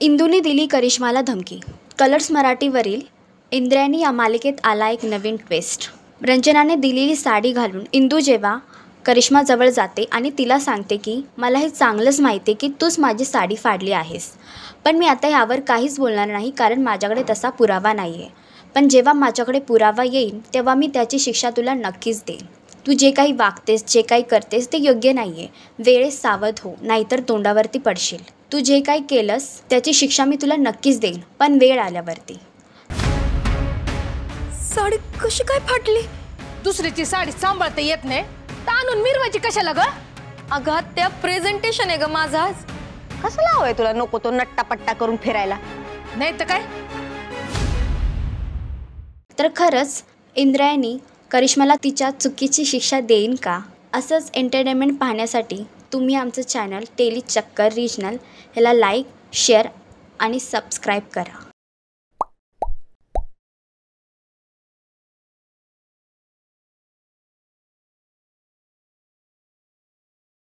इंदूने दिली करिश्माला धमकी. कलर्स मराठीवरील इंद्रायणी या मालिकेत आला एक नवीन ट्विस्ट. रंजनाने दिलेली साडी घालून इंदू जेव्हा करिश्माजवळ जाते आणि तिला सांगते की मला हे चांगलंच माहिती आहे की तूच माझी साडी फाडली आहेस, पण मी आता यावर काहीच बोलणार नाही कारण माझ्याकडे तसा पुरावा नाही आहे. पण जेव्हा माझ्याकडे पुरावा येईल तेव्हा मी त्याची शिक्षा तुला नक्कीच देईन. तू जे काही वागतेस, जे काही करतेस ते योग्य नाही आहे. वेळेस सावध हो, नाहीतर तोंडावरती पडशील. तू जे काही केलंस त्याची शिक्षा मी तुला नक्कीच देईन, पण वेळ आल्यावरती. साडी कशी काय फाटली? दुसरीची साडी सांभाळता येत नाही तर आणून मिरवायची कशाला ग? अगं त्या प्रेझेंटेशन आहे ग माझा. कसला हवंय तुला नको तो नट्टापट्टा करून फिरायला? नाही तर काय. तर खरंच इंद्रायणी करिश्माला तिच्या चुकीची शिक्षा देईन का? असंच एंटरटेनमेंट पाहण्यासाठी तुम्ही आमचं चॅनल टेली चक्कर रिजनल ह्याला लाईक, शेअर आणि सबस्क्राईब करा.